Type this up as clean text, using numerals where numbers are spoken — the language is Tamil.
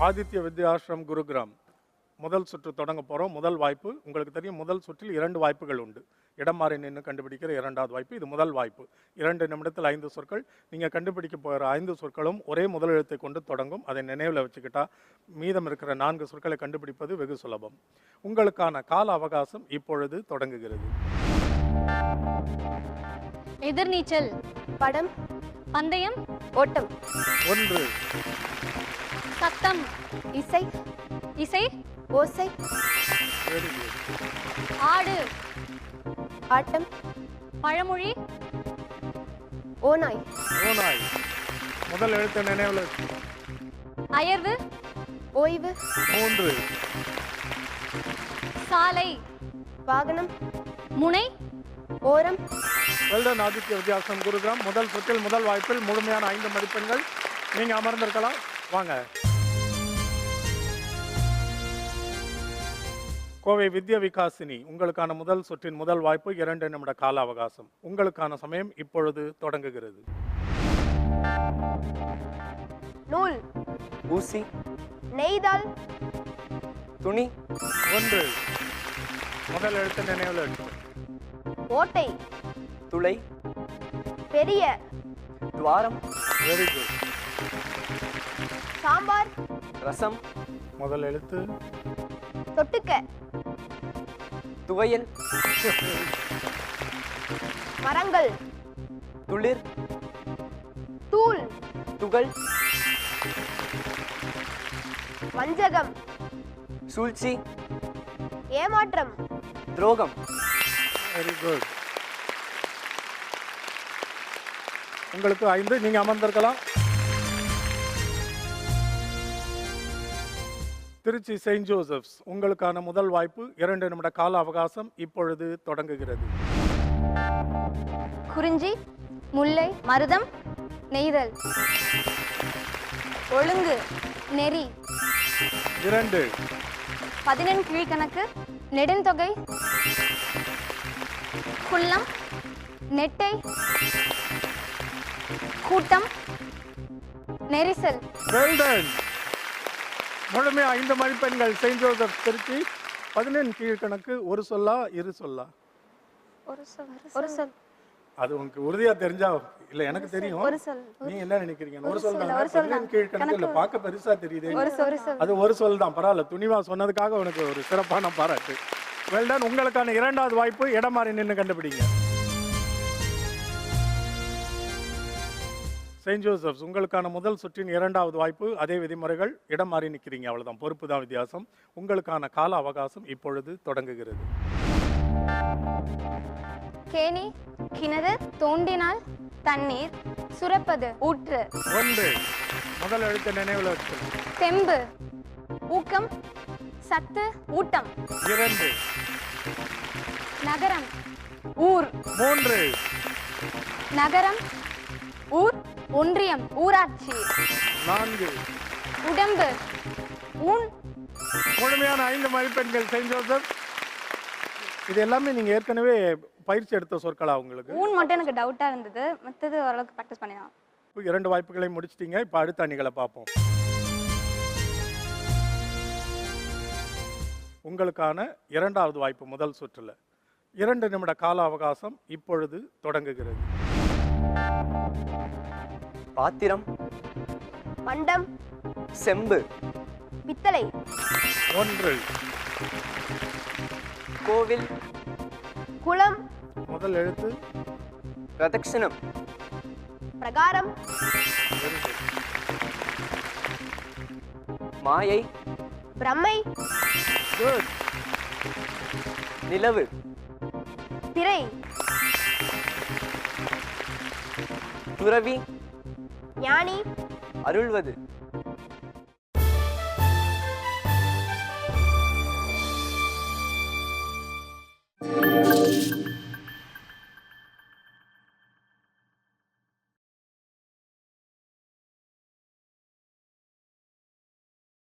ஆதித்ய வித்யாசிரம் குருகிராம் முதல் சுற்று தொடங்க போகிறோம். முதல் வாய்ப்பு உங்களுக்கு தெரியும், முதல் சுற்றில் 2 வாய்ப்புகள் உண்டு. இடம் மாறி நின்று கண்டுபிடிக்கிற 2வது வாய்ப்பு. இது முதல் வாய்ப்பு. 2 நிமிடத்தில் 5 சொற்கள். நீங்கள் கண்டுபிடிக்க போகிற 5 சொற்களும் ஒரே முதல் எழுத்தை கொண்டு தொடங்கும். அதை நினைவில் வச்சுக்கிட்டா மீதம் இருக்கிற 4 சொற்களை கண்டுபிடிப்பது வெகு சுலபம். உங்களுக்கான கால அவகாசம் இப்பொழுது தொடங்குகிறது. எதிர்நீச்சல், படம், பந்தயம், ஓட்டம், 1, சத்தம், இசை, இசை, ஓசை, very good. ஆடு, ஆட்டம், பழமொழி, ஓநாய், ஓநாய். முதல் எழுத்தை நினைவில் வச்சு. அயர்வு, ஓய்வு, 3, சாலை, வாகனம், முனை, ஓரம், வெல்டன் ஆதித்ய வித்யாசம் குருகிராம். முதல் சுற்றில் முதல் வாய்ப்பில் முழுமையான 5 மதிப்பெண்கள். நீங்க அமர்ந்திருக்கலாம். வாங்க. கோவை வித்யா விகாசினி, உங்களுக்கான முதல் சுற்றின் முதல் வாய்ப்பு. 2 நிமிட கால அவகாசம். உங்களுக்கான சமயம் இப்பொழுது தொடங்குகிறது. நூல், ஊசி, நெய்தால், துணி, 1, முதல் எழுத்து நினைவில் வச்சு. ஓட்டை, துளை, பெரிய, துவாரம், வெரி குட். சாம்பார், ரசம், முதல் எழுத்து. தொட்டுக்க, துவையல், மரங்கள், துளிர், தூள், துகள், வஞ்சகம், சூழ்ச்சி, ஏமாற்றம், துரோகம். Very good. உங்களுக்கு 5. நீங்க அமர்ந்திருக்கலாம். திருச்சி செயின்ட் ஜோசப்ஸ், உங்களுக்கான முதல் வாய்ப்பு. 2 நிமிட கால அவகாசம் இப்பொழுது தொடங்குகிறது. குறிஞ்சி, முல்லை, மருதம், நெய்தல், ஒழுங்கு, நெறி, 2, 11 கீழ்கணக்கு, நெடுந்தொகை, குள்ளம், நெட்டை, கூட்டம், நெரிசல். வெல்டன். முழுமையா 5 மதிப்பெண்கள். Saint Joseph Trichy. 11 கீழ்கணக்கு. ஒரு சொல்லா இரு சொல்லா? ஒரு சொல். அது உங்களுக்கு உறுதியா தெரிஞ்சா இல்ல, எனக்கு தெரியும். ஒரு சொல். நீ என்ன நினைக்கிறீங்க? ஒரு சொல் தான். 11 கீழ்கணக்கு இல்ல, பார்க்க பெருசா தெரியுது. அது ஒரு சொல் தான். பரவாயில்ல, துணிவா சொன்னதுக்காக உனக்கு ஒரு சிறப்பான பாராட்டு. வெல்டன். உங்களுக்கான 2வது வாய்ப்பு. இடம் மாறி நின்று கண்டுபிடிங்க. செயின்ட் ஜோசப்ஸ், உங்களுக்கான முதல் சுற்றின் 2வது வாய்ப்பு. அதே விதிமுறைகள். இடம் மாறி நிற்கிறீங்க, அவ்வளவுதான். பொறுப்பு தான் வித்தியாசம். உங்களுக்கான கால அவகாசம் இப்பொழுது தொடங்குகிறது. கேணி, கிணறு, தோண்டினால் தண்ணீர், சுரப்பது, ஊற்று, 1, முதல் எழுத்து நினைவில் வச்சு. தெம்பு, ஊக்கம், சத்து, ஊட்டம், 2, நகரம், ஊர், 3, நகரம், ஊர், ஒன்றியம், ஊராட்சி, 4. உடம்பு, ஊன். முழுமையான 5 மதிப்பெண்கள். செயின்ட் ஜோசப், இது எல்லாமே நீங்க ஏற்கனவே பயிற்சி எடுத்த சொற்களா உங்களுக்கு? ஊன் மட்டும் எனக்கு டவுட்டா இருந்தது, மற்றது ஓரளவுக்கு ப்ராக்டிஸ் பண்ணிடலாம். 2 வாய்ப்புகளை முடிச்சிட்டீங்க. இப்போ அடுத்த அணிகளை பார்ப்போம். உங்களுக்கான 2வது வாய்ப்பு முதல் சுற்றுல. 2 நிமிட கால அவகாசம் இப்பொழுது தொடங்குகிறது. பாத்திரம், பண்டம், செம்பு, பித்தளை, 1, கோவில், குளம், முதல் எழுத்து. பிரதட்சணம், பிரகாரம், Very good. மாயை, பிரம்மை, Good. நிலவு, திரை, துறவி, ஞானி, அருள்வது,